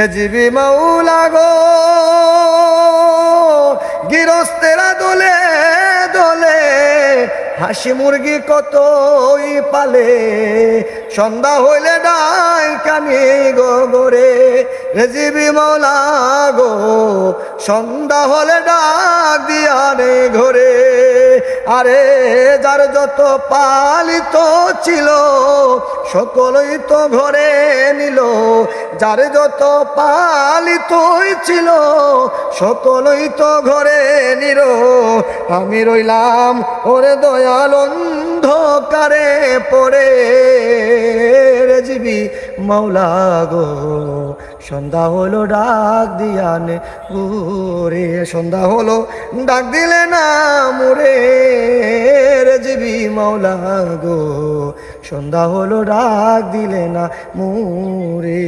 GB মাওলা গো গৃহস্থেরা দোলে দোলে হাসি মুরগি কতই পালে সন্ধ্যা হইলে ডাই কানি গো গোরে জিবি মাওলা গো সন্ধ্যা হলে ডাক দিয়া রে ঘরে। আরে যার যত পালিত ছিল সকলই তো ঘরে নিল, যার যত পালিতই ছিল সকলই তো ঘরে নিল। আমি রইলাম ওরে দয়াল অন্ধকারে পড়ে রে জিবি মাওলা গো সন্ধ্যা হলো ডাক দিয়ানে ওরে, সন্ধ্যা হলো ডাক দিলে না মোরে রে জিবি মাওলা গো সন্ধ্যা হলো ডাক দিলে না মোরে।